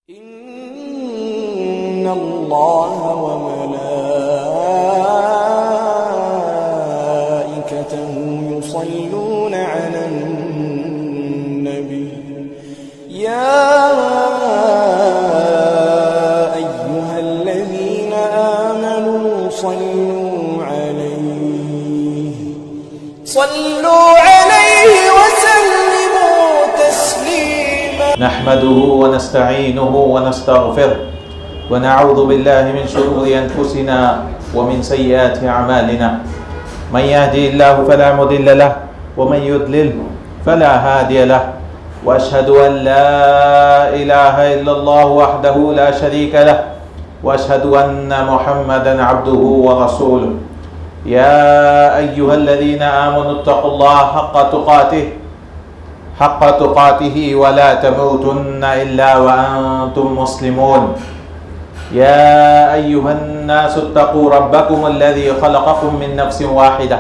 إن الله وملائكته يصلون على النبي يا أيها الذين آمنوا صلوا عليه وسلموا تسليما. نحمده ونستعينه ونستغفره ونعوذ بالله من شرور أنفسنا ومن سيئات أعمالنا من يهدي الله فلا مضل له ومن يضلل فلا هادي له وأشهد أن لا إله إلا الله وحده لا شريك له وأشهد أن محمدا عبده ورسوله يا أيها الذين آمنوا اتقوا الله حق تقاته ولا تموتن إلا وأنتم مسلمون يا أيها الناس اتقوا ربكم الذي خلقكم من نفس واحدة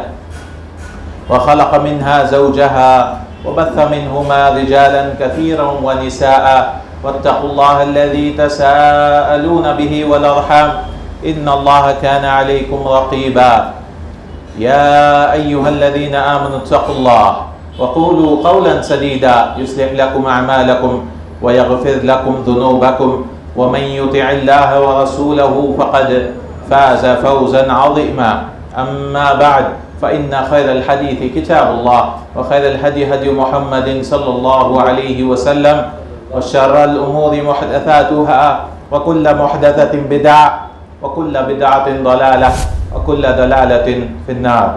وخلق منها زوجها وبث منهما رجالا كثيرا ونساء واتقوا الله الذي تساءلون به والأرحام إن الله كان عليكم رقيبا يا أيها الذين آمنوا اتقوا الله وقولوا قولا سديدا يصلح لكم أعمالكم ويغفر لكم ذنوبكم ومن يطع الله ورسوله فقد فاز فوزا عظيما أما بعد فإن خير الحديث كتاب الله وخير الهدي هدي محمد صلى الله عليه وسلم وشر الأمور محدثاتها وكل محدثة بدعة وكل بدعة ضلالة وكل ضلالة في النار.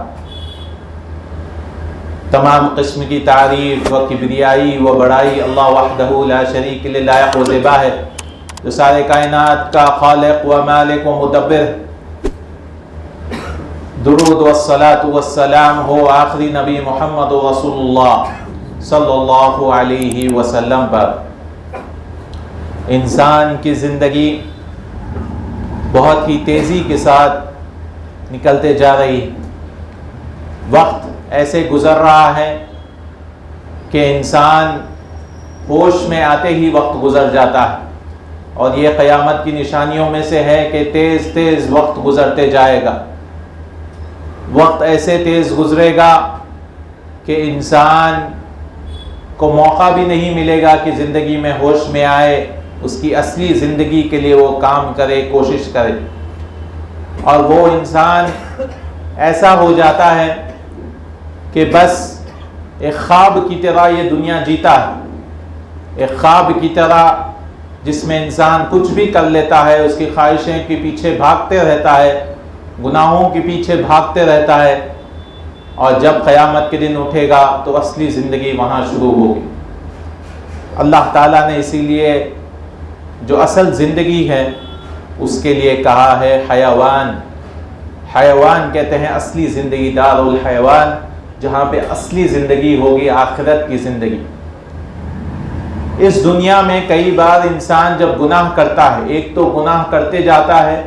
تمام قسم کی تعریف و کبریائی و بڑائی اللہ وحدہ لا شریک لہ لائق و زیبا ہے، جو سارے کائنات کا خالق و مالک و مدبر. درود والصلاة والسلام ہو آخری نبی محمد رسول اللہ صلی اللہ علیہ وسلم پر. انسان کی زندگی بہت ہی تیزی کے ساتھ نکلتے جا رہی، وقت ایسے گزر رہا ہے کہ انسان ہوش میں آتے ہی وقت گزر جاتا ہے، اور یہ قیامت کی نشانیوں میں سے ہے کہ تیز تیز وقت گزرتے جائے گا. وقت ایسے تیز گزرے گا کہ انسان کو موقع بھی نہیں ملے گا کہ زندگی میں ہوش میں آئے، اس کی اصلی زندگی کے لیے وہ کام کرے، کوشش کرے. اور وہ انسان ایسا ہو جاتا ہے کہ بس ایک خواب کی طرح یہ دنیا جیتا ہے، ایک خواب کی طرح جس میں انسان کچھ بھی کر لیتا ہے، اس کی خواہشیں کے پیچھے بھاگتے رہتا ہے، گناہوں کے پیچھے بھاگتے رہتا ہے، اور جب قیامت کے دن اٹھے گا تو اصلی زندگی وہاں شروع ہوگی. اللہ تعالیٰ نے اسی لیے جو اصل زندگی ہے اس کے لیے کہا ہے حیوان. حیوان کہتے ہیں اصلی زندگی، دار الحیوان، جہاں پہ اصلی زندگی ہوگی، آخرت کی زندگی. اس دنیا میں کئی بار انسان جب گناہ کرتا ہے، ایک تو گناہ کرتے جاتا ہے،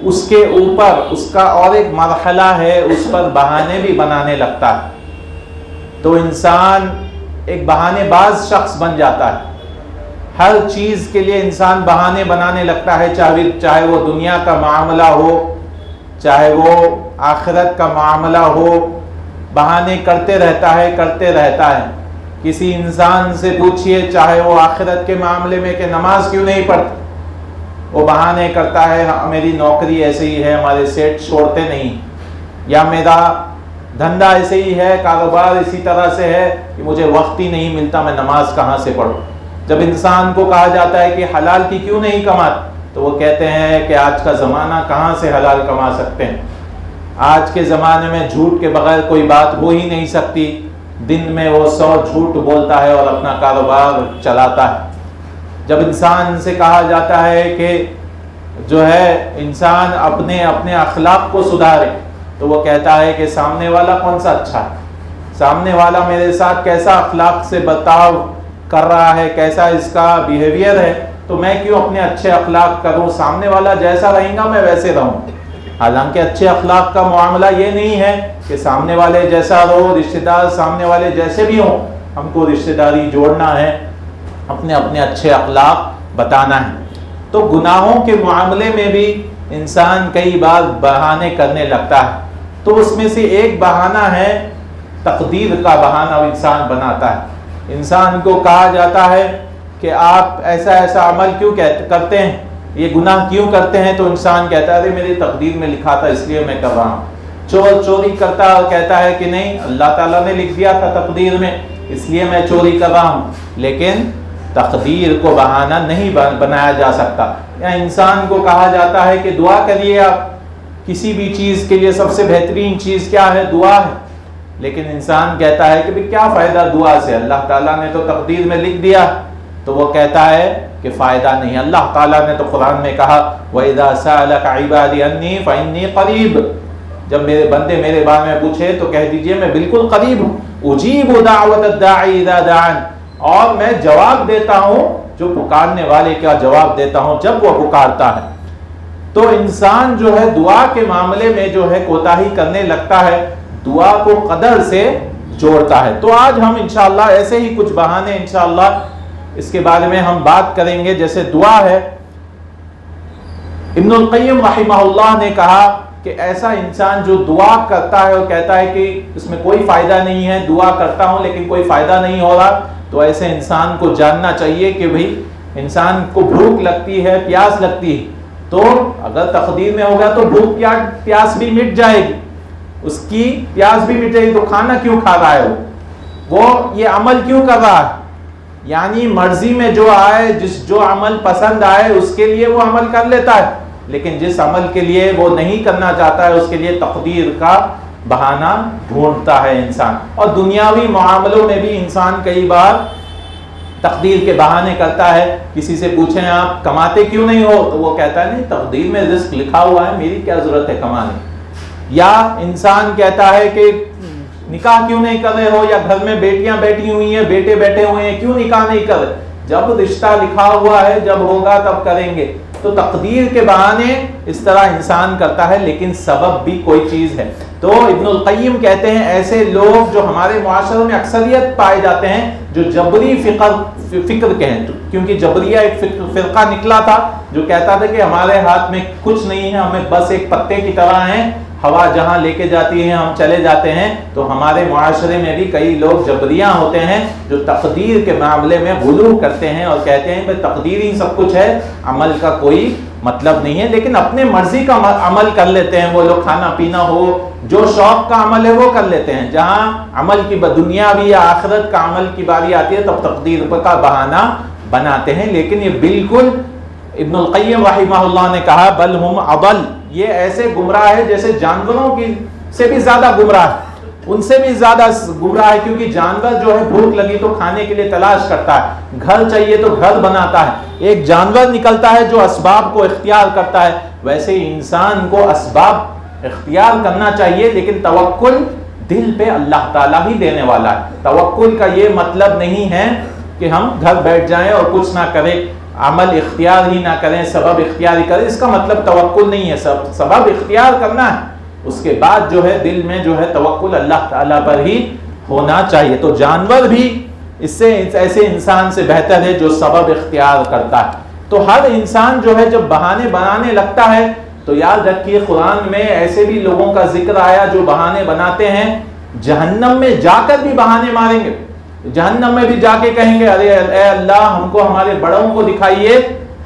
اس کے اوپر اس کا اور ایک مرحلہ ہے، اس پر بہانے بھی بنانے لگتا ہے، تو انسان ایک بہانے باز شخص بن جاتا ہے. ہر چیز کے لیے انسان بہانے بنانے لگتا ہے، چاہے وہ دنیا کا معاملہ ہو، چاہے وہ آخرت کا معاملہ ہو، بہانے کرتے رہتا ہے. کسی انسان سے پوچھئے، چاہے وہ آخرت کے معاملے میں کہ نماز کیوں نہیں پڑھتا، وہ بہانے کرتا ہے، میری نوکری ایسے ہی ہے، ہمارے سیٹ چھوڑتے نہیں، یا میرا دھندا ایسے ہی ہے، کاروبار اسی طرح سے ہے کہ مجھے وقت ہی نہیں ملتا، میں نماز کہاں سے پڑھوں. جب انسان کو کہا جاتا ہے کہ حلال کی کیوں نہیں کماتے، تو وہ کہتے ہیں کہ آج کا زمانہ کہاں سے حلال کما سکتے ہیں، آج کے زمانے میں جھوٹ کے بغیر کوئی بات ہو ہی نہیں سکتی. دن میں وہ 100 جھوٹ بولتا ہے اور اپنا کاروبار چلاتا ہے. جب انسان سے کہا جاتا ہے کہ جو ہے انسان اپنے اخلاق کو سدھارے، تو وہ کہتا ہے کہ سامنے والا کون سا اچھا ہے، سامنے والا میرے ساتھ کیسا اخلاق سے برتاؤ کر رہا ہے، کیسا اس کا بیہیویئر ہے، تو میں کیوں اپنے اچھے اخلاق کروں، سامنے والا جیسا رہیں گا میں ویسے رہوں. حالانکہ اچھے اخلاق کا معاملہ یہ نہیں ہے کہ سامنے والے جیسا رہو، رشتہ دار سامنے والے جیسے بھی ہوں، ہم کو رشتہ داری جوڑنا ہے، اپنے اچھے اخلاق بتانا ہے۔ تو گناہوں کے معاملے میں بھی انسان کئی بار بہانے کرنے لگتا ہے، تو اس میں سے ایک بہانہ ہے تقدیر کا بہانہ انسان بناتا ہے۔ انسان کو کہا جاتا ہے کہ آپ ایسا ایسا عمل کیوں کرتے ہیں، یہ گناہ کیوں کرتے ہیں، تو انسان کہتا ہے ارے میری تقدیر میں لکھا تھا اس لیے میں کر رہا ہوں۔ چوری کرتا اور کہتا ہے کہ نہیں اللہ تعالیٰ نے لکھ دیا تھا تقدیر میں اس لیے میں چوری کر رہا ہوں، لیکن تقدیر کو بہانہ نہیں بنایا جا سکتا۔ یا انسان کو کہا جاتا ہے کہ دعا کریے، آپ کسی بھی چیز کے لیے سب سے بہترین چیز کیا ہے، دعا ہے، لیکن انسان کہتا ہے کہ بھی کیا فائدہ دعا سے، اللہ تعالیٰ نے تو تقدیر میں لکھ دیا، تو وہ کہتا ہے کہ فائدہ نہیں۔ اللہ تعالیٰ نے تو قرآن میں کہا وَإِذَا سَأَلَكَ عِبَادِي عَنِّي فَإِنِّي قَرِيبٌ، جب میرے بندے میرے بارے میں پوچھے تو کہہ دیجئے میں بالکل قریب ہوں، اجیب دعوت الداعی اذا دعان، اور میں جواب دیتا ہوں جو پکارنے والے کا جواب دیتا ہوں جب وہ پکارتا ہے۔ تو انسان جو ہے دعا کے معاملے میں جو ہے کوتاہی کرنے لگتا ہے، دعا کو قدر سے جوڑتا ہے۔ تو آج ہم انشاءاللہ ایسے ہی کچھ بہانے انشاءاللہ اس کے بارے میں ہم بات کریں گے۔ جیسے دعا ہے، ابن القیم رحمہ اللہ نے کہا کہ ایسا انسان جو دعا کرتا ہے اور کہتا ہے کہ اس میں کوئی فائدہ نہیں ہے، دعا کرتا ہوں لیکن کوئی فائدہ نہیں ہو رہا، تو ایسے انسان کو جاننا چاہیے کہ بھئی انسان کو بھوک لگتی ہے، پیاس لگتی ہے، تو اگر تقدیر میں ہوگا تو بھوک پیاس بھی مٹ جائے گی، اس کی پیاس بھی مٹ جائے گی، تو کھانا کیوں کھا رہا ہے وہ یہ عمل کیوں کر رہا ہے، یعنی مرضی میں جو آئے، جو عمل پسند آئے اس کے لیے وہ عمل کر لیتا ہے، لیکن جس عمل کے لیے وہ نہیں کرنا چاہتا ہے اس کے لیے تقدیر کا بہانہ ڈھونڈتا ہے انسان۔ اور دنیاوی معاملوں میں بھی انسان کئی بار تقدیر کے بہانے کرتا ہے۔ کسی سے پوچھیں آپ کماتے کیوں نہیں ہو، تو وہ کہتا ہے نہیں تقدیر میں رزق لکھا ہوا ہے، میری کیا ضرورت ہے کمانے۔ یا انسان کہتا ہے کہ نکاح کیوں نہیں کر رہے ہو، یا گھر میں بیٹیاں بیٹھی ہوئی ہیں، بیٹے بیٹھے ہوئے ہیں، کیوں نکاح نہیں کر رہے، جب رشتہ لکھا ہوا ہے، جب ہوگا تب کریں گے۔ تو تقدیر کے بہانے اس طرح انسان کرتا ہے، لیکن سبب بھی کوئی چیز ہے۔ تو ابن القیم کہتے ہیں ایسے لوگ جو ہمارے معاشرے میں اکثریت پائے جاتے ہیں جو جبری فکر کے ہیں، کیونکہ جبریہ ایک فرقہ نکلا تھا جو کہتا تھا کہ ہمارے ہاتھ میں کچھ نہیں ہے، ہمیں بس ایک پتے کی طرح ہیں، ہوا جہاں لے کے جاتی ہے ہم چلے جاتے ہیں۔ تو ہمارے معاشرے میں بھی کئی لوگ جبریاں ہوتے ہیں جو تقدیر کے معاملے میں غلو کرتے ہیں اور کہتے ہیں کہ تقدیر ہی سب کچھ ہے، عمل کا کوئی مطلب نہیں ہے، لیکن اپنے مرضی کا عمل کر لیتے ہیں وہ لوگ، کھانا پینا ہو، جو شوق کا عمل ہے وہ کر لیتے ہیں۔ جہاں عمل کی دنیاوی یا آخرت کا عمل کی باری آتی ہے تب تقدیر کا بہانہ بناتے ہیں، لیکن یہ بالکل ابن القیم رحمہ اللہ نے کہا بل ہم اضل، یہ ایسے گمراہ ہے جیسے جانوروں کی سے بھی زیادہ گمراہ ہے، ان سے بھی زیادہ گمراہ ہے، کیونکہ جانور جو ہے بھوک لگی تو کھانے کے لیے تلاش کرتا ہے، گھر چاہیے تو گھر بناتا ہے، ایک جانور نکلتا ہے جو اسباب کو اختیار کرتا ہے، ویسے ہی انسان کو اسباب اختیار کرنا چاہیے، لیکن توکل دل پہ اللہ تعالیٰ ہی دینے والا ہے۔ توکل کا یہ مطلب نہیں ہے کہ ہم گھر بیٹھ جائیں اور کچھ نہ کریں، عمل اختیار ہی نہ کریں، سبب اختیار ہی کریں، اس کا مطلب توکل نہیں ہے، سبب اختیار کرنا ہے، اس کے بعد جو ہے دل میں جو ہے توکل اللہ تعالیٰ پر ہی ہونا چاہیے۔ تو جانور بھی اس سے ایسے انسان سے بہتر ہے جو سبب اختیار کرتا ہے۔ تو ہر انسان جو ہے جب بہانے بنانے لگتا ہے تو یاد رکھیے قرآن میں ایسے بھی لوگوں کا ذکر آیا جو بہانے بناتے ہیں، جہنم میں جا کر بھی بہانے ماریں گے، جہنم میں بھی جا کے کہیں گے ارے اے اللہ ہم کو ہمارے بڑوں کو دکھائیے،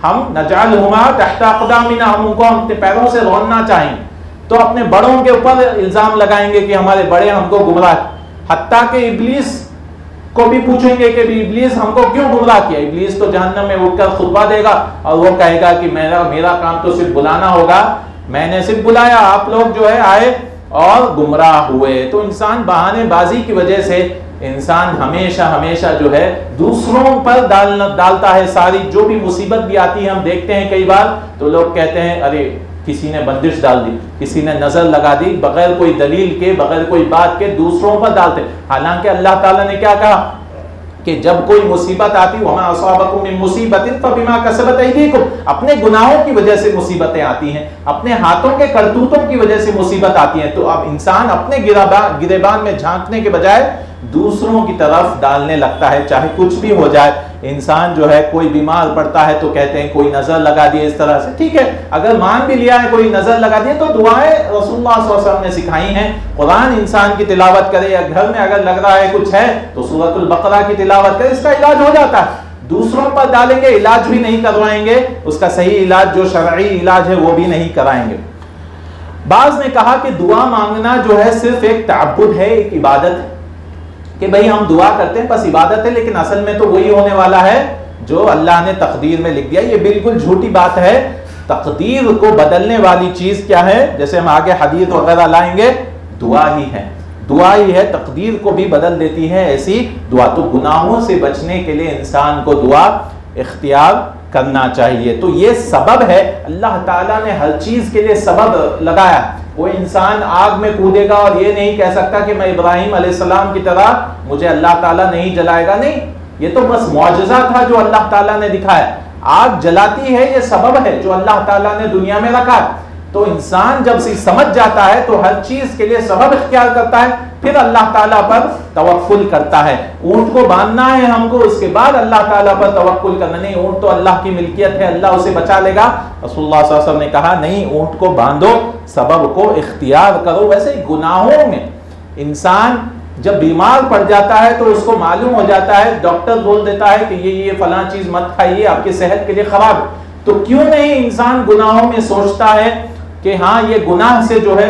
ہم نجعلہما تحت اقدامنا، ہم ان کو اپنے پیروں سے روننا چاہیں گے، تو اپنے بڑوں کے اوپر الزام لگائیں گے کہ ہمارے بڑے ہم کو گمراہ، حتیٰ کہ ابلیس کو بھی پوچھیں گے کہ ابلیس ہم کو کیوں گمراہ کیا۔ ابلیس تو جہنم میں اٹھ کر خطبہ دے گا اور وہ کہے گا کہ میرا کام تو صرف بلانا ہوگا، میں نے صرف بلایا، آپ لوگ جو ہے آئے اور گمراہ ہوئے۔ تو انسان بہانے بازی کی وجہ سے انسان ہمیشہ جو ہے دوسروں پر ڈالتا ہے، ساری جو بھی مصیبت بھی آتی ہے ہم دیکھتے ہیں کئی بار تو لوگ کہتے ہیں ارے کسی نے بندش ڈال دی، کسی نے نظر لگا دی، بغیر کوئی دلیل کے، بغیر کوئی بات کے دوسروں پر ڈالتے، حالانکہ اللہ تعالیٰ نے کیا کہا کہ جب کوئی مصیبت آتی وَمَا أَصَابَكُم مِّن مُّصِيبَةٍ فَبِمَا كَسَبَتْ أَيْدِيكُمْ، اپنے گناہوں کی وجہ سے مصیبتیں آتی ہیں، اپنے ہاتھوں کے کرتوتوں کی وجہ سے مصیبت آتی ہیں۔ تو اب انسان اپنے گریبان میں جھانکنے کے بجائے دوسروں کی طرف ڈالنے لگتا ہے، چاہے کچھ بھی ہو جائے. انسان جو ہے کوئی بیمار پڑتا ہے تو کہتے ہیں کوئی نظر لگا دیے اس طرح سے. ٹھیک ہے، اگر مان بھی لیا ہے کوئی نظر لگا دیے تو دعائیں رسول اللہ صلی اللہ علیہ وسلم نے سکھائی ہیں. قرآن انسان کی تلاوت کرے یا گھر میں اگر لگ رہا ہے کچھ ہے تو سورۃ البقرہ کی تلاوت کرے، اس کا علاج ہو جاتا ہے. دوسروں پر ڈالیں گے، علاج بھی نہیں کروائیں گے، اس کا صحیح علاج جو شرعی علاج ہے وہ بھی نہیں کرائیں گے. بعض نے کہا کہ دعا مانگنا جو ہے صرف ایک تعبد ہے، ایک عبادت ہے، کہ بھئی ہم دعا کرتے ہیں بس عبادت ہے، لیکن اصل میں تو وہی ہونے والا ہے جو اللہ نے تقدیر میں لکھ دیا. یہ بالکل جھوٹی بات ہے. تقدیر کو بدلنے والی چیز کیا ہے؟ جیسے ہم آگے حدیث وغیرہ لائیں گے، دعا ہی ہے. دعا ہی ہے، تقدیر کو بھی بدل دیتی ہے ایسی دعا. تو گناہوں سے بچنے کے لیے انسان کو دعا اختیار کرنا چاہیے. تو یہ سبب ہے، اللہ تعالیٰ نے ہر چیز کے لیے سبب لگایا. کوئی انسان آگ میں کودے گا اور یہ نہیں کہہ سکتا کہ میں ابراہیم علیہ السلام کی طرح مجھے اللہ تعالیٰ نہیں جلائے گا. نہیں، یہ تو بس معجزہ تھا جو اللہ تعالیٰ نے دکھایا. آگ جلاتی ہے، یہ سبب ہے جو اللہ تعالیٰ نے دنیا میں رکھا. تو انسان جب سے سمجھ جاتا ہے تو ہر چیز کے لیے سبب اختیار کرتا ہے، پھر اللہ تعالیٰ پر توکل کرتا ہے. اونٹ کو باندھنا ہے ہم کو، اس کے بعد اللہ تعالیٰ پر توکل کرنا. نہیں، اونٹ تو اللہ کی ملکیت ہے، اللہ اسے بچا لے گا. رسول اللہ صلی اللہ علیہ وسلم نے کہا نہیں، اونٹ کو باندھو، سبب کو اختیار کرو. ویسے ہی گناہوں میں انسان جب بیمار پڑ جاتا ہے تو اس کو معلوم ہو جاتا ہے، ڈاکٹر بول دیتا ہے کہ یہ فلاں چیز مت کھائیے، آپ کی صحت کے لیے خراب ہے. تو کیوں نہیں انسان گناہوں میں سوچتا ہے کہ ہاں یہ گناہ سے جو ہے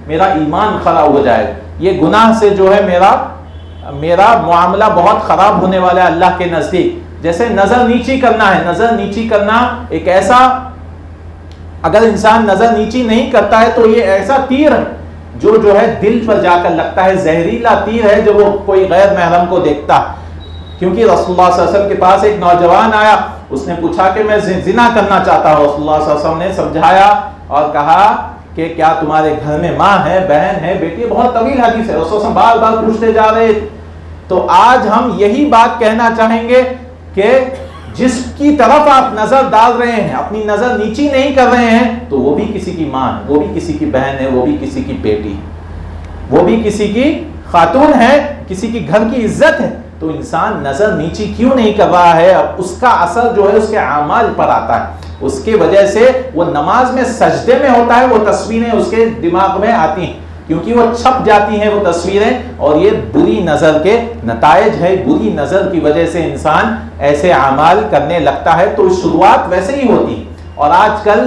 میرا ایمان خراب ہو جائے گا، یہ گناہ سے جو ہے میرا معاملہ بہت خراب ہونے والا ہے اللہ کے نزدیک. جیسے نظر نیچی کرنا ہے، نظر نیچی کرنا ایک ایسا، اگر انسان نظر نیچی نہیں کرتا ہے تو یہ ایسا تیر ہے جو ہے دل پر جا کر لگتا ہے، زہریلا تیر ہے جو وہ کوئی غیر محرم کو دیکھتا. کیونکہ رسول اللہ صلی اللہ علیہ وسلم کے پاس ایک نوجوان آیا، اس نے پوچھا کہ میں زنا کرنا چاہتا ہوں. رسول اللہ صلی اللہ علیہ وسلم نے سمجھایا اور کہا کہ کیا تمہارے گھر میں ماں ہے، بہن ہے، بیٹی؟ بہت طویل حدیث ہے، رسول اللہ بار بار پوچھتے جا رہے تھے. تو آج ہم یہی بات کہنا چاہیں گے کہ جس کی طرف آپ نظر ڈال رہے ہیں، اپنی نظر نیچی نہیں کر رہے ہیں، تو وہ بھی کسی کی ماں ہے، وہ بھی کسی کی بہن ہے، وہ بھی کسی کی بیٹی ہے، وہ بھی کسی کی خاتون ہے، کسی کی گھر کی عزت ہے. تو انسان نظر نیچی کیوں نہیں کر رہا ہے؟ اب اس کا اثر جو ہے اس کے اعمال پر آتا ہے. اس کی وجہ سے وہ نماز میں سجدے میں ہوتا ہے، وہ تصویریں اس کے دماغ میں آتی ہیں کیونکہ وہ چھپ جاتی ہیں وہ تصویریں، اور یہ بری نظر کے نتائج ہے. بری نظر کی وجہ سے انسان ایسے اعمال کرنے لگتا ہے. تو شروعات ویسے ہی ہوتی ہے. اور آج کل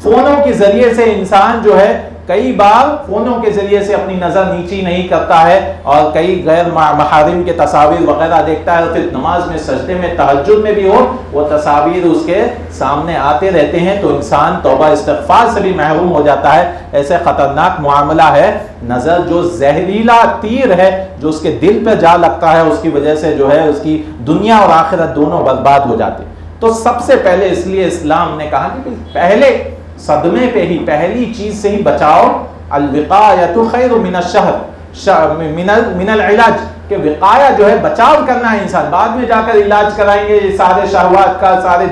فونوں کے ذریعے سے انسان جو ہے کئی بار فونوں کے ذریعے سے اپنی نظر نیچی نہیں کرتا ہے اور کئی غیر محارم کے تصاویر وغیرہ دیکھتا ہے، اور پھر نماز میں، سجدے میں، تہجد میں بھی ہو وہ تصاویر اس کے سامنے آتے رہتے ہیں. تو انسان توبہ استغفار سے بھی محروم ہو جاتا ہے. ایسے خطرناک معاملہ ہے. نظر جو زہریلا تیر ہے جو اس کے دل پہ جا لگتا ہے، اس کی وجہ سے جو ہے اس کی دنیا اور آخرت دونوں برباد ہو جاتے. تو سب سے پہلے اس لیے اسلام نے کہا کہ پہلے صدمے پہ ہی، پہلی چیز سے ہی بچاؤ. الوقایۃ خیر من الشر من العلاج، کہ وقایا جو ہے بچاؤ کرنا ہے انسان. بعد میں جا کر علاج کرائیں گے، یہ سارے شہوات کا، سارے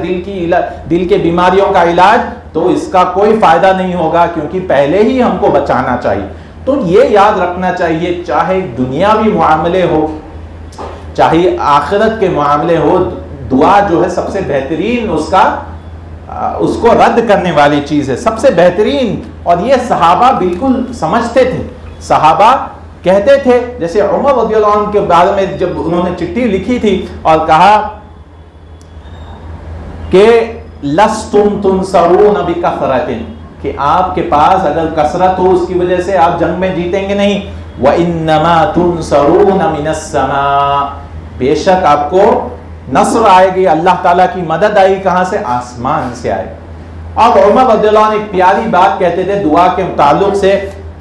دل کے بیماریوں کا علاج، تو اس کا کوئی فائدہ نہیں ہوگا، کیونکہ پہلے ہی ہم کو بچانا چاہیے. تو یہ یاد رکھنا چاہیے، چاہے دنیاوی معاملے ہو چاہے آخرت کے معاملے ہو، دعا جو ہے سب سے بہترین اس کو رد کرنے والی چیز ہے، سب سے بہترین. اور یہ صحابہ بالکل سمجھتے تھے. صحابہ کہتے تھے، جیسے عمر رضی اللہ عنہ کے بارے میں جب انہوں نے چٹھی لکھی تھی اور کہا کہ لستم تنصرون بکثرۃ، کہ آپ کے پاس اگر کثرت ہو اس کی وجہ سے آپ جنگ میں جیتیں گے نہیں. وَإِنَّمَا تُنصَرُونَ مِنَ السَّمَاءِ، بے شک آپ کو نصر آئے گی، اللہ تعالیٰ کی مدد آئی کہاں سے؟ آسمان سے آئے. اور عمر رضی اللہ عنہ ایک پیاری بات کہتے تھے دعا کے متعلق سے،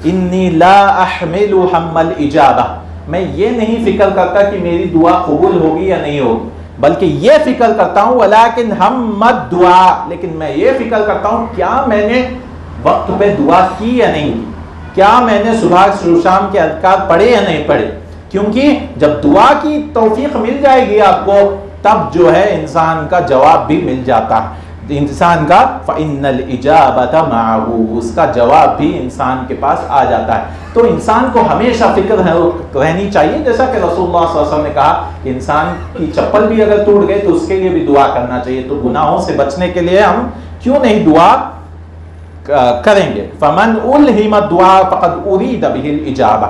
انی لا احمل ہم الاجابہ، میں یہ نہیں فکر کرتا کہ میری دعا قبول ہوگی یا نہیں ہوگی، بلکہ یہ فکر کرتا ہوں ولیکن ہمت دعا، لیکن میں یہ فکر کرتا ہوں کیا میں نے وقت پہ دعا کی یا نہیں کی، کیا میں نے صبح شام کے اذکار پڑھے یا نہیں پڑھے. کیونکہ جب دعا کی توفیق مل جائے گی آپ کو، تب جو ہے انسان کا جواب بھی مل جاتا ہے. انسان کا فَإِنَّ الْإِجَابَةَ مَعَهُ، اس کا جواب بھی انسان کے پاس آ جاتا ہے۔ تو انسان کو ہمیشہ فکر رہنی چاہیے، جیسا کہ رسول اللہ صلی اللہ علیہ وسلم نے کہا کہ انسان کی چپل بھی اگر ٹوٹ گئے تو اس کے لیے بھی دعا کرنا چاہیے۔ تو گناہوں سے بچنے کے لیے ہم کیوں نہیں دعا کریں گے؟ فَمَنْ أُلْهِمَ الدُّعَاءَ فَقَدْ أُرِيدَ بِهِ الْإِجَابَةُ،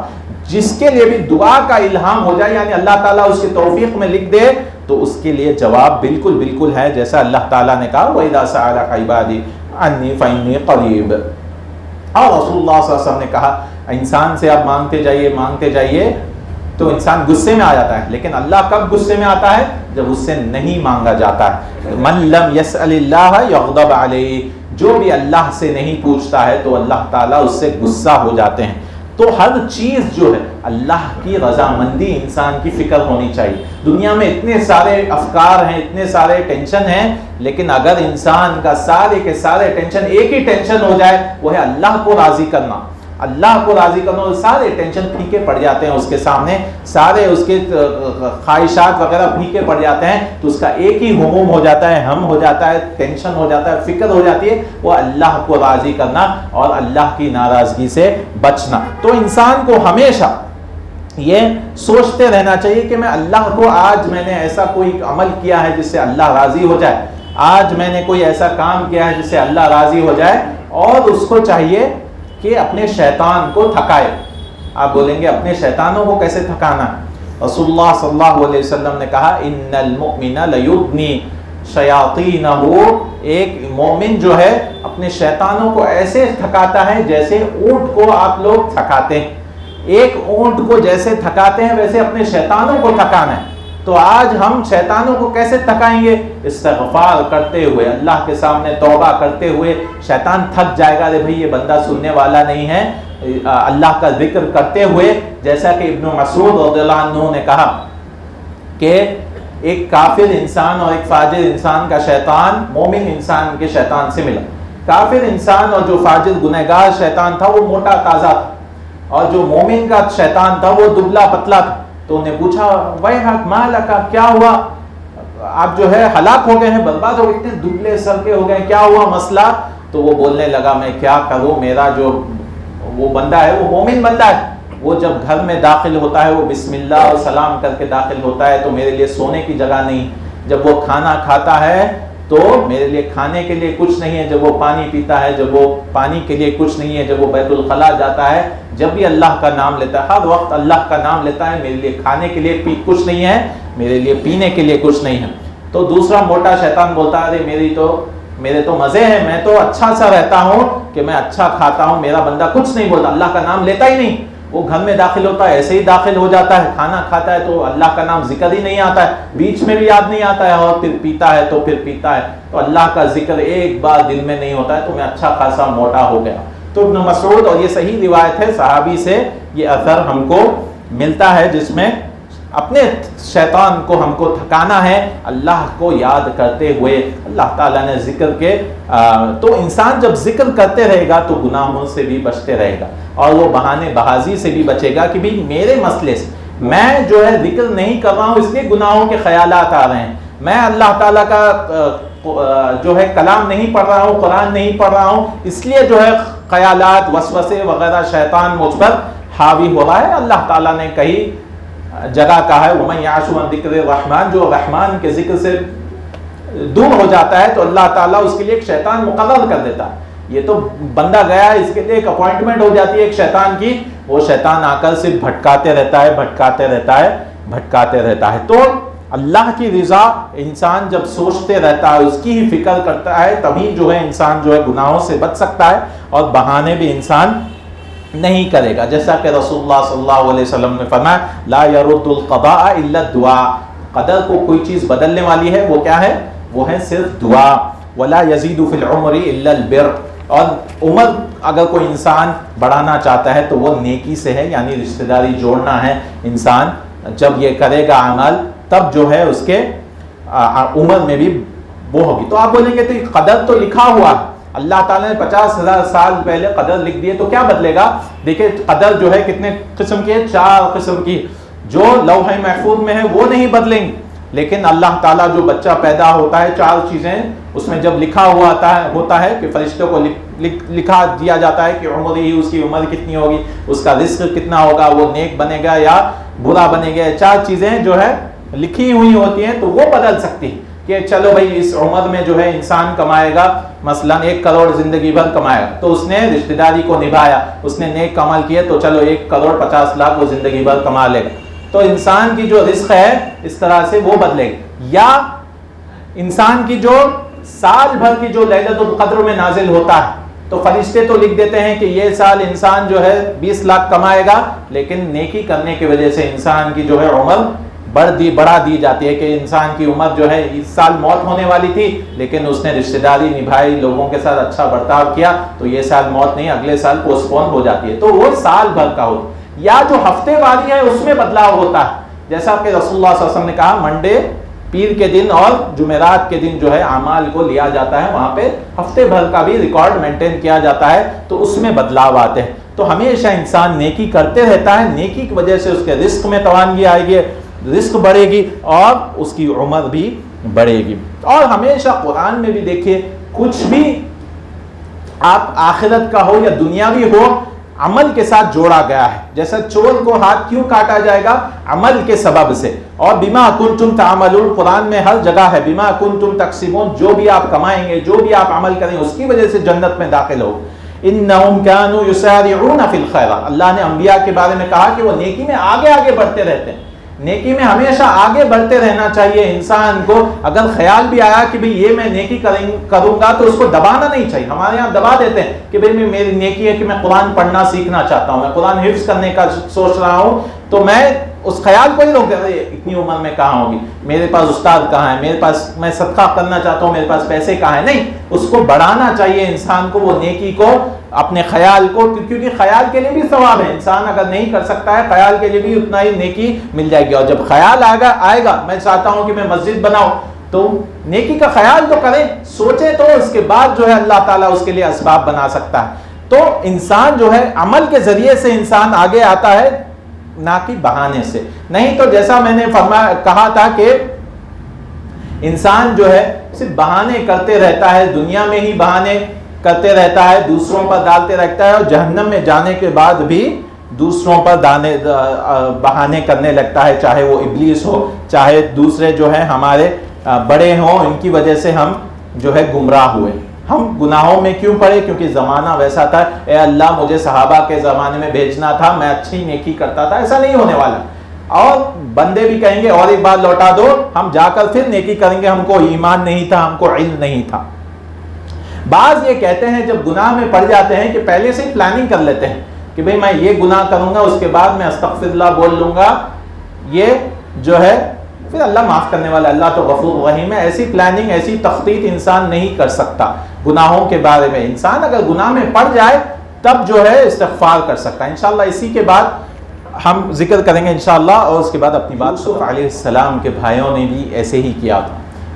جس کے لیے بھی دعا کا الہام ہو جائے، یعنی اللہ تعالیٰ اس کی توفیق میں لکھ دے، تو اس کے لیے جواب بالکل ہے، جیسا اللہ تعالیٰ نے کہا وَإِذَا سَأَلَكَ عِبَادِي عَنِّي فَإِنِّي قَرِيبٌ۔ اور رسول اللہ صلی اللہ علیہ وسلم نے کہا انسان سے آپ مانگتے جائیے تو انسان غصے میں آ جاتا ہے، لیکن اللہ کب غصے میں آتا ہے؟ جب اس سے نہیں مانگا جاتا ہے۔ مَن لَمْ يَسْأَلِ اللَّهَ يَغْضَبْ عَلَيْهِ، جو بھی اللہ سے نہیں پوچھتا ہے تو اللہ تعالیٰ اس سے غصہ ہو جاتے ہیں۔ تو ہر چیز جو ہے اللہ کی رضامندی انسان کی فکر ہونی چاہیے۔ دنیا میں اتنے سارے افکار ہیں، اتنے سارے ٹینشن ہیں، لیکن اگر انسان کا سارے کے سارے ٹینشن ایک ہی ٹینشن ہو جائے، وہ ہے اللہ کو راضی کرنا۔ اللہ کو راضی کرنا، سارے ٹینشن پھیکے پڑ جاتے ہیں اس کے سامنے، سارے اس کے خواہشات وغیرہ پھیکے پڑ جاتے ہیں، تو اس کا ایک ہی ہموم ہو جاتا ہے، ہم ہو جاتا ہے، ٹینشن ہو جاتا ہے، فکر ہو جاتی ہے، وہ اللہ کو راضی کرنا اور اللہ کی ناراضگی سے بچنا۔ تو انسان کو ہمیشہ یہ سوچتے رہنا چاہیے کہ میں اللہ کو، آج میں نے ایسا کوئی عمل کیا ہے جس سے اللہ راضی ہو جائے، آج میں نے کوئی ایسا کام کیا ہے جس سے اللہ راضی ہو جائے، اور اس کو چاہیے کہ اپنے شیطان کو تھکائے۔ آپ بولیں گے اپنے شیطانوں کو کیسے تھکانا؟ رسول اللہ صلی اللہ علیہ وسلم نے کہا ان المؤمن لیدنی شیاطینہ، ایک مومن جو ہے اپنے شیطانوں کو ایسے تھکاتا ہے جیسے اونٹ کو آپ لوگ تھکاتے ہیں، ایک اونٹ کو جیسے تھکاتے ہیں ویسے اپنے شیطانوں کو تھکانا ہے۔ تو آج ہم شیطانوں کو کیسے تھکائیں گے؟ استغفار کرتے ہوئے، اللہ کے سامنے توبہ کرتے ہوئے۔ شیطان تھک جائے گا، ارے بھائی یہ بندہ سننے والا نہیں ہے، اللہ کا ذکر کرتے ہوئے، جیسا کہ ابن مسعود رضی اللہ عنہ نے کہا کہ ایک کافر انسان اور ایک فاجر انسان کا شیطان مومن انسان کے شیطان سے ملا۔ کافر انسان اور جو فاجر گنہگار شیطان تھا وہ موٹا تازہ تھا، اور جو مومن کا شیطان تھا وہ دبلا پتلا تھا۔ تو انہیں پوچھا وَيْحَكَ مَا لَكَ، کیا ہوا؟ آپ جو ہے ہلاک ہو گئے ہیں، برباد ہو گئے، اتنے دبلے سر کے ہو گئے، کیا ہوا مسئلہ؟ تو وہ بولنے لگا میں کیا کروں، میرا جو وہ بندہ ہے وہ مومن بندہ ہے، وہ جب گھر میں داخل ہوتا ہے وہ بسم اللہ اور سلام کر کے داخل ہوتا ہے، تو میرے لیے سونے کی جگہ نہیں، جب وہ کھانا کھاتا ہے تو میرے لیے کھانے کے لیے کچھ نہیں ہے، جب وہ پانی پیتا ہے جب وہ پانی کے لیے کچھ نہیں ہے، جب وہ بیت الخلاء جاتا ہے جب بھی اللہ کا نام لیتا ہے، ہر وقت اللہ کا نام لیتا ہے، میرے لیے کھانے کے لیے کچھ نہیں ہے، میرے لیے پینے کے لیے کچھ نہیں ہے۔ تو دوسرا موٹا شیطان بولتا ہے میرے تو مزے ہیں، میں تو اچھا سا رہتا ہوں کہ میں اچھا کھاتا ہوں، میرا بندہ کچھ نہیں بولتا، اللہ کا نام لیتا ہی نہیں، وہ گھر میں داخل ہوتا ہے ایسے ہی داخل ہو جاتا ہے، کھانا کھاتا ہے تو اللہ کا نام ذکر ہی نہیں آتا ہے، بیچ میں بھی یاد نہیں آتا ہے، اور پھر پیتا ہے تو اللہ کا ذکر ایک بار دل میں نہیں ہوتا ہے، تو میں اچھا خاصا موٹا ہو گیا۔ تو ابن مسعود، اور یہ صحیح روایت ہے صحابی سے یہ اثر ہم کو ملتا ہے، جس میں اپنے شیطان کو ہم کو تھکانا ہے اللہ کو یاد کرتے ہوئے، اللہ تعالیٰ نے ذکر کے تو انسان جب ذکر کرتے رہے گا تو گناہوں سے بھی بچتے رہے گا، اور وہ بہانے بازی سے بھی بچے گا کہ بھی میرے مسئلے سے میں جو ہے ذکر نہیں کر رہا ہوں اس لیے گناہوں کے خیالات آ رہے ہیں، میں اللہ تعالیٰ کا جو ہے کلام نہیں پڑھ رہا ہوں، قرآن نہیں پڑھ رہا ہوں، اس لیے جو ہے خیالات وسوسے وغیرہ شیطان مجھ پر حاوی ہو رہا ہے۔ اللہ تعالیٰ نے کئی جگہ کہا ہے وَمَن يَعْشُ عَن ذِكْرِ الرَّحْمَنِ، جو رحمان کے ذکر سے دور ہو جاتا ہے تو اللہ تعالیٰ اس کے لیے ایک شیطان مقرر کر دیتا ہے، یہ تو بندہ گیا ہے، اس کے لیے ایک اپوائنٹمنٹ ہو جاتی ہے ایک شیطان کی، وہ شیطان آ کر صرف بھٹکاتے رہتا ہے۔ تو اللہ کی رضا انسان جب سوچتے رہتا ہے، اس کی ہی فکر کرتا ہے، تبھی جو ہے انسان جو ہے گناہوں سے بچ سکتا ہے، اور بہانے بھی انسان نہیں کرے گا، جیسا کہ رسول اللہ صلی اللہ علیہ وسلم نے فرمایا لا يرد القضاء الا الدعاء، قدر کو کوئی چیز بدلنے والی ہے وہ کیا ہے؟ وہ ہے صرف دعا۔ ولا يزيد في العمر الا البر، اور عمر اگر کوئی انسان بڑھانا چاہتا ہے تو وہ نیکی سے ہے، یعنی رشتہ داری جوڑنا ہے، انسان جب یہ کرے گا عمل تب جو ہے اس کے عمر میں بھی وہ ہوگی۔ تو آپ بولیں گے تو قدر تو لکھا ہوا ہے، اللہ تعالیٰ نے 50,000 سال پہلے قدر لکھ دیے تو کیا بدلے گا؟ دیکھیں قدر جو ہے کتنے قسم کی ہے، 4 قسم کی، جو لوح محفوظ میں ہے وہ نہیں بدلیں گے، لیکن اللہ تعالیٰ جو بچہ پیدا ہوتا ہے 4 چیزیں اس میں جب لکھا ہوا ہوتا ہے کہ فرشتوں کو لکھا دیا جاتا ہے کہ عمر ہی اس کی عمر کتنی ہوگی، اس کا رزق کتنا ہوگا، وہ نیک بنے گا یا برا بنے گا. 4 چیزیں جو ہے لکھی ہوئی ہوتی ہیں، تو وہ بدل سکتی ہے کہ چلو بھائی اس عمر میں جو ہے انسان کمائے گا مثلا 1 کروڑ زندگی بھر کمائے گا، تو اس نے رشتہ داری کو نبھایا، اس نے نیک عمل کیے، تو چلو 1 کروڑ 50 لاکھ وہ زندگی بھر کما لے گا. تو انسان کی جو رزق ہے اس طرح سے وہ بدلے گی. یا انسان کی جو سال بھر کی جو لیلۃ القدر میں نازل ہوتا ہے، تو فرشتے تو لکھ دیتے ہیں کہ یہ سال انسان جو ہے 20 لاکھ کمائے گا، لیکن نیکی کرنے کی وجہ سے انسان کی جو ہے عمر بڑھا دی جاتی ہے کہ انسان کی عمر جو ہے اس سال موت ہونے والی تھی، لیکن اس نے رشتہ داری نبھائی، لوگوں کے ساتھ اچھا برتاؤ کیا، تو یہ سال موت نہیں، اگلے سال پوسٹ پون ہو جاتی ہے. تو وہ سال بھر کا ہوتا ہے. یا جو ہفتے واری ہے اس میں بدلاؤ ہوتا ہے، جیسا کہ رسول اللہ صلی اللہ علیہ وسلم نے کہا منڈے، پیر کے دن اور جمعرات کے دن جو ہے اعمال کو لیا جاتا ہے، وہاں پہ ہفتے بھر کا بھی ریکارڈ مینٹین کیا جاتا ہے، تو اس میں بدلاؤ آتے ہیں. تو ہمیشہ انسان نیکی کرتے رہتا ہے، نیکی کی وجہ سے اس کے رزق میں توانگی آئے گی، رزق بڑھے گی اور اس کی عمر بھی بڑھے گی. اور ہمیشہ قرآن میں بھی دیکھیے کچھ بھی آپ آخرت کا ہو یا دنیاوی ہو، عمل کے ساتھ جوڑا گیا ہے. جیسا چور کو ہاتھ کیوں کاٹا جائے گا؟ عمل کے سبب سے. اور بما کنتم تعملون، قرآن میں ہر جگہ ہے بما کنتم تکسبون، جو بھی آپ کمائیں گے، جو بھی آپ عمل کریں اس کی وجہ سے جنت میں داخل ہو. انہم کانوا یسارعون فی الخیرات، اللہ نے انبیاء کے بارے میں کہا کہ وہ نیکی میں آگے بڑھتے رہتے ہیں. نیکی میں ہمیشہ آگے بڑھتے رہنا چاہیے. انسان کو اگر خیال بھی آیا کہ بھئی یہ میں نیکی کروں گا، تو اس کو دبانا نہیں چاہیے. ہمارے یہاں دبا دیتے ہیں کہ بھئی میری نیکی ہے کہ میں قرآن پڑھنا سیکھنا چاہتا ہوں، میں قرآن حفظ کرنے کا سوچ رہا ہوں، تو میں اس خیال کو ہی روک دیتا ہوں اتنی عمر میں کہاں ہوگی، میرے پاس استاد کہاں ہے، میرے پاس میں صدقہ کرنا چاہتا ہوں، میرے پاس پیسے کہاں ہیں. نہیں، اس کو بڑھانا چاہیے انسان کو، وہ نیکی کو، اپنے خیال کو، کیونکہ خیال کے لیے بھی ثواب ہے. انسان اگر نہیں کر سکتا ہے خیال کے لیے بھی اتنا ہی نیکی مل جائے گی. اور جب خیال آئے گا میں چاہتا ہوں کہ میں مسجد بناؤں، تو نیکی کا خیال تو کریں، سوچے تو اس کے بعد جو ہے اللہ تعالیٰ اس کے لیے اسباب بنا سکتا ہے. تو انسان جو ہے عمل کے ذریعے سے انسان آگے آتا ہے، نہ کہ بہانے سے. نہیں تو جیسا میں نے کہا تھا کہ انسان جو ہے صرف بہانے کرتے رہتا ہے، دنیا میں ہی بہانے کرتے رہتا ہے، دوسروں پر ڈالتے رہتا ہے، اور جہنم میں جانے کے بعد بھی دوسروں پر بہانے کرنے لگتا ہے، چاہے وہ ابلیس ہو، چاہے دوسرے جو ہیں ہمارے بڑے ہوں، ان کی وجہ سے ہم جو ہے گمراہ ہوئے. ہم گناہوں میں کیوں پڑے؟ کیونکہ زمانہ ویسا تھا. اے اللہ مجھے صحابہ کے زمانے میں بھیجنا تھا، میں اچھی نیکی کرتا تھا. ایسا نہیں ہونے والا. اور بندے بھی کہیں گے اور ایک بار لوٹا دو، ہم جا کر پھر نیکی کریں گے، ہم کو ایمان نہیں تھا، ہم کو علم نہیں تھا. بعض یہ کہتے ہیں جب گناہ میں پڑ جاتے ہیں کہ پہلے سے ہی پلاننگ کر لیتے ہیں کہ بھئی میں یہ گناہ کروں گا، اس کے بعد میں استغفر اللہ بول لوں گا، یہ جو ہے پھر اللہ معاف کرنے والا، اللہ تو غفور رحیم ہے. ایسی پلاننگ، ایسی تخطیط انسان نہیں کر سکتا گناہوں کے بارے میں. انسان اگر گناہ میں پڑ جائے تب جو ہے استغفار کر سکتا ہے. انشاءاللہ اسی کے بعد ہم ذکر کریں گے انشاءاللہ. اور اس کے بعد اپنی بات. یوسف علیہ السلام کے بھائیوں نے بھی ایسے ہی کیا تھا.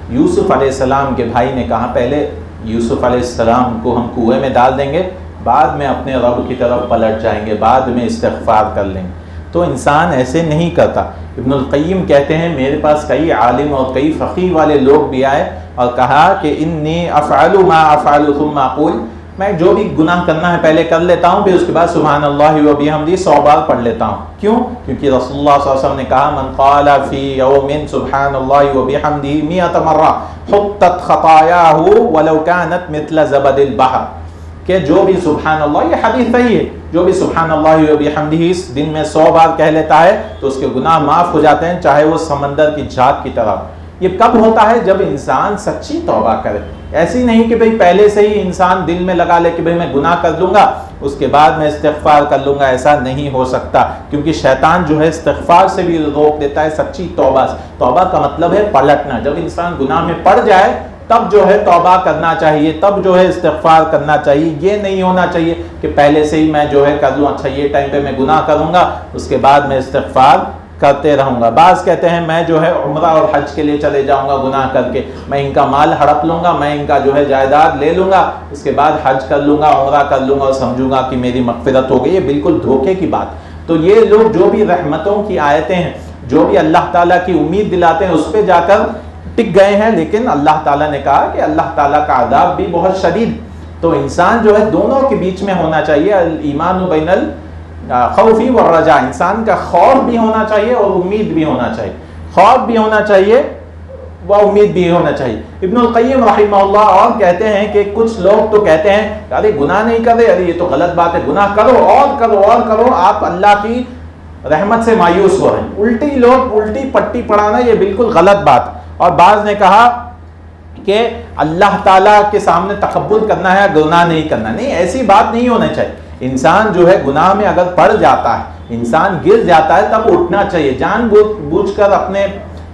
یوسف علیہ السلام کے بھائی نے کہا پہلے یوسف علیہ السلام کو ہم کنویں میں ڈال دیں گے، بعد میں اپنے رب کی طرف پلٹ جائیں گے، بعد میں استغفار کر لیں گے. تو انسان ایسے نہیں کرتا. ابن القیم کہتے ہیں میرے پاس کئی عالم اور کئی فقیہ والے لوگ بھی آئے اور کہا کہ انی افعل ما افعل ثم اقول، میں جو بھی گناہ کرنا ہے پہلے کر لیتا ہوں، پھر اس کے بعد سبحان اللہ و بحمدہ 100 بار پڑھ لیتا ہوں. کیوں؟ کیونکہ رسول اللہ صلی اللہ علیہ وسلم نے کہا من قال فی یوم سبحان اللہ و بحمدہ 100 مرہ حطت خطایاہ ولو کانت مثل زبد البحر، کہ جو بھی سبحان اللہ، یہ حدیث صحیح ہے، جو بھی سبحان اللہ و بحمدہ اس دن میں 100 بار کہہ لیتا ہے تو اس کے گناہ معاف ہو جاتے ہیں، چاہے وہ سمندر کی جھاگ کی طرح. یہ کب ہوتا ہے؟ جب انسان سچی توبہ کرے. ایسی نہیں کہ بھئی پہلے سے ہی انسان دل میں لگا لے کہ بھئی میں گناہ کر لوں گا اس کے بعد میں استغفار کر لوں گا. ایسا نہیں ہو سکتا، کیونکہ شیطان جو ہے استغفار سے بھی روک دیتا ہے، سچی توبہ سے. توبہ کا مطلب ہے پلٹنا. جب انسان گناہ میں پڑ جائے تب جو ہے توبہ کرنا چاہیے، تب جو ہے استغفار کرنا چاہیے. یہ نہیں ہونا چاہیے کہ پہلے سے ہی میں جو ہے کر لوں، اچھا یہ ٹائم پہ میں گناہ کروں گا اس کے بعد میں استغفار کرتے رہوں گا. بعض کہتے ہیں میں جو ہے عمرہ اور حج کے لیے چلے جاؤں گا گناہ کر کے، میں ان کا مال ہڑپ لوں گا، میں ان کا جو ہے جائیداد لے لوں گا، اس کے بعد حج کر لوں گا، عمرہ کر لوں گا اور سمجھوں گا کہ میری مغفرت ہو گئی. یہ بالکل دھوکے کی بات. تو یہ لوگ جو بھی رحمتوں کی آیتیں ہیں جو بھی اللہ تعالیٰ کی امید دلاتے ہیں اس پہ جا کر ٹک گئے ہیں، لیکن اللہ تعالیٰ نے کہا کہ اللہ تعالیٰ کا عذاب بھی بہت شدید. تو انسان جو ہے دونوں کے بیچ میں ہونا چاہیے. ایمان بین الخوف والرجاء، انسان کا خوف بھی ہونا چاہیے اور امید بھی ہونا چاہیے. خوف بھی ہونا چاہیے وہ امید بھی ہونا چاہیے. ابن القیم رحمہ اللہ اور کہتے ہیں کہ کچھ لوگ تو کہتے ہیں ارے گناہ نہیں کر رہے، ارے یہ تو غلط بات ہے، گناہ کرو اور کرو اور کرو، آپ اللہ کی رحمت سے مایوس ہو رہے ہیں. الٹی لوگ الٹی پٹی پڑھانا یہ بالکل غلط بات. اور بعض نے کہا کہ اللہ تعالیٰ کے سامنے تکبر کرنا ہے، گناہ نہیں کرنا. نہیں، ایسی بات نہیں ہونا چاہیے. انسان جو ہے گناہ میں اگر پڑ جاتا ہے، انسان گر جاتا ہے، تب اٹھنا چاہیے. جان بوجھ کر اپنے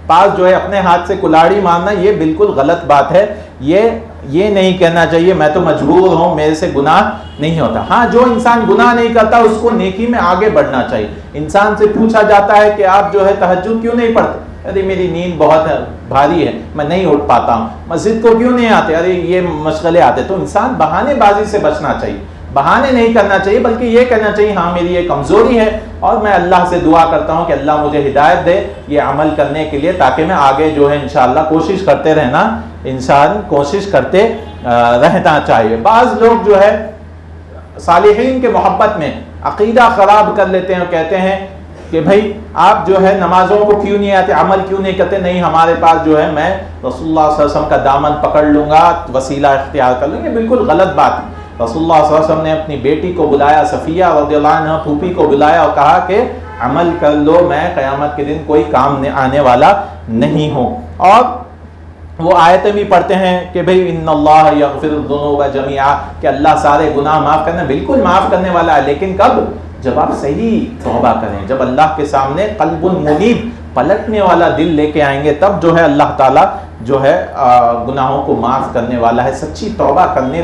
پاس جو ہے اپنے ہاتھ سے کلاڑی مارنا یہ بالکل غلط بات ہے. یہ نہیں کہنا چاہیے میں تو مجبور ہوں، میرے سے گناہ نہیں ہوتا. ہاں، جو انسان گناہ نہیں کرتا اس کو نیکی میں آگے بڑھنا چاہیے. انسان سے پوچھا جاتا ہے کہ آپ جو ہے تہجد کیوں نہیں پڑھتے؟ ارے میری نیند بہت بھاری ہے، میں نہیں اٹھ پاتا ہوں. مسجد کو کیوں نہیں آتے؟ ارے یہ مشغلے آتے. تو انسان بہانے بازی سے بچنا چاہیے، بہانے نہیں کرنا چاہیے، بلکہ یہ کہنا چاہیے ہاں میری یہ کمزوری ہے اور میں اللہ سے دعا کرتا ہوں کہ اللہ مجھے ہدایت دے یہ عمل کرنے کے لیے، تاکہ میں آگے جو ہے انشاءاللہ کوشش کرتے رہنا. انسان کوشش کرتے رہنا چاہیے. بعض لوگ جو ہے صالحین کے محبت میں عقیدہ خراب کر لیتے ہیں اور کہتے ہیں کہ بھائی آپ جو ہے نمازوں کو کیوں نہیں آتے، عمل کیوں نہیں کرتے؟ نہیں، ہمارے پاس جو ہے میں رسول اللہ صلی اللہ علیہ وسلم کا دامن پکڑ لوں گا، وسیلہ اختیار کر لوں گا. یہ بالکل غلط بات ہے. رسول اللہ صلی اللہ علیہ وسلم نے اپنی بیٹی کو بلایا، صفیہ رضی اللہ عنہ پھوپھی کو بلایا اور کہا کہ عمل کر لو، میں قیامت کے دن کوئی کام آنے والا نہیں ہوں. اور وہ آیتیں بھی پڑھتے ہیں کہ بھئی ان اللہ یغفر الذنوب جميعا، کہ اللہ سارے گناہ معاف کرنا. بالکل معاف کرنے والا ہے، لیکن کب؟ جب آپ صحیح توبہ کریں، جب اللہ کے سامنے قلب منیب، پلٹنے والا دل لے کے آئیں گے، تب جو ہے اللہ تعالیٰ جو ہے گناہوں کو معاف کرنے والا ہے. سچی توبہ کرنے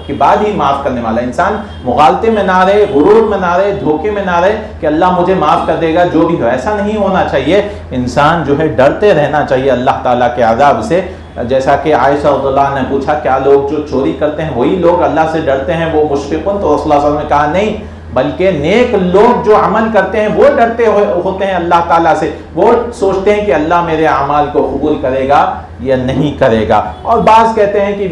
کے بعد ہی معاف کرنے والا ہے. انسان مغالطے میں نہ رہے، غرور میں نہ رہے، دھوکے میں نہ رہے کہ اللہ مجھے معاف کر دے گا جو بھی ہو. ایسا نہیں ہونا چاہیے. انسان جو ہے ڈرتے رہنا چاہیے اللہ تعالیٰ کے عذاب سے. جیسا کہ عائشہ رضی اللہ عنہ نے پوچھا کیا لوگ جو چوری کرتے ہیں وہی لوگ اللہ سے ڈرتے ہیں، وہ مشفقون؟ تو رسول اللہ صلی اللہ علیہ وسلم نے کہا نہیں، بلکہ نیک لوگ جو عمل کرتے ہیں وہ ڈرتے ہوتے ہیں اللہ تعالیٰ سے. وہ سوچتے ہیں کہ اللہ میرے اعمال کو قبول کرے گا یا نہیں کرے گا. اور بعض کہتے ہیں کہ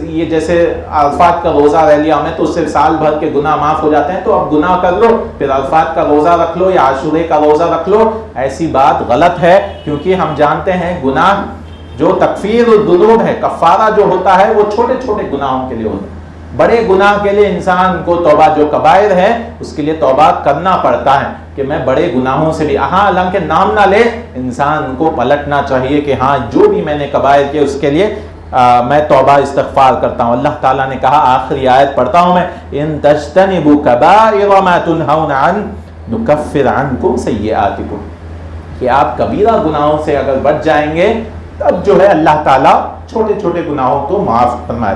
یہ جیسے عرفات کا روزہ رہ لیا ہمیں تو اس سے سال بھر کے گناہ معاف ہو جاتے ہیں، تو اب گناہ کر لو پھر عرفات کا روزہ رکھ لو یا عاشورے کا روزہ رکھ لو. ایسی بات غلط ہے، کیونکہ ہم جانتے ہیں گناہ جو تکفیر الذنوب ہے، کفارہ جو ہوتا ہے وہ چھوٹے چھوٹے گناہوں کے لیے ہوتا ہے. بڑے گناہ کے لیے انسان کو توبہ، جو کبائر ہے اس کے لیے توبہ کرنا پڑتا ہے کہ میں بڑے گناہوں سے بھی، ہاں حالانکہ نام نہ لے، انسان کو پلٹنا چاہیے کہ ہاں جو بھی میں نے کبائر کیے اس کے لیے میں توبہ استغفار کرتا ہوں. اللہ تعالیٰ نے کہا، آخری آیت پڑھتا ہوں میں، ان تجتنبوا کبائر ما تنہون عنہ نکفر عنکم سیئاتکم، کہ آپ کبیرہ گناہوں سے اگر بچ جائیں گے تب جو ہے اللہ تعالیٰ چھوٹے چھوٹے گناہوں کو معاف فرمائے.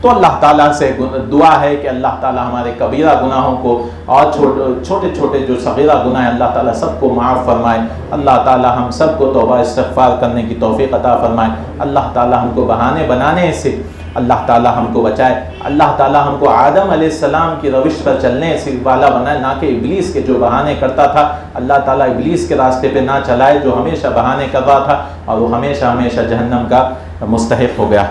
تو اللہ تعالیٰ سے دعا ہے کہ اللہ تعالیٰ ہمارے کبیرہ گناہوں کو اور چھوٹے چھوٹے جو صغیرہ گناہ ہیں اللہ تعالیٰ سب کو معاف فرمائے. اللہ تعالیٰ ہم سب کو توبہ استغفار کرنے کی توفیق عطا فرمائے. اللہ تعالیٰ ہم کو بہانے بنانے سے اللہ تعالیٰ ہم کو بچائے. اللہ تعالیٰ ہم کو آدم علیہ السلام کی روش پر چلنے سے والا بنائے، نہ کہ ابلیس کے جو بہانے کرتا تھا. اللہ تعالیٰ ابلیس کے راستے پہ نہ چلائے جو ہمیشہ بہانے کر رہا تھا اور وہ ہمیشہ ہمیشہ جہنم کا مستحق ہو گیا.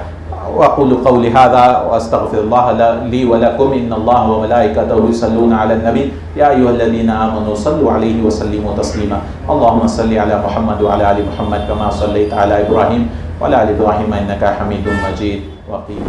وأقول قولي هذا وأستغفر الله لي ولكم إن الله وملائكته يصلون على النبي يا أيها الذين آمنوا صلوا عليه وسلموا تسليما. اللهم صل على محمد وعلى آل محمد كما صليت على إبراهيم وعلى آل إبراهيم إنك حميد مجيد. وقيل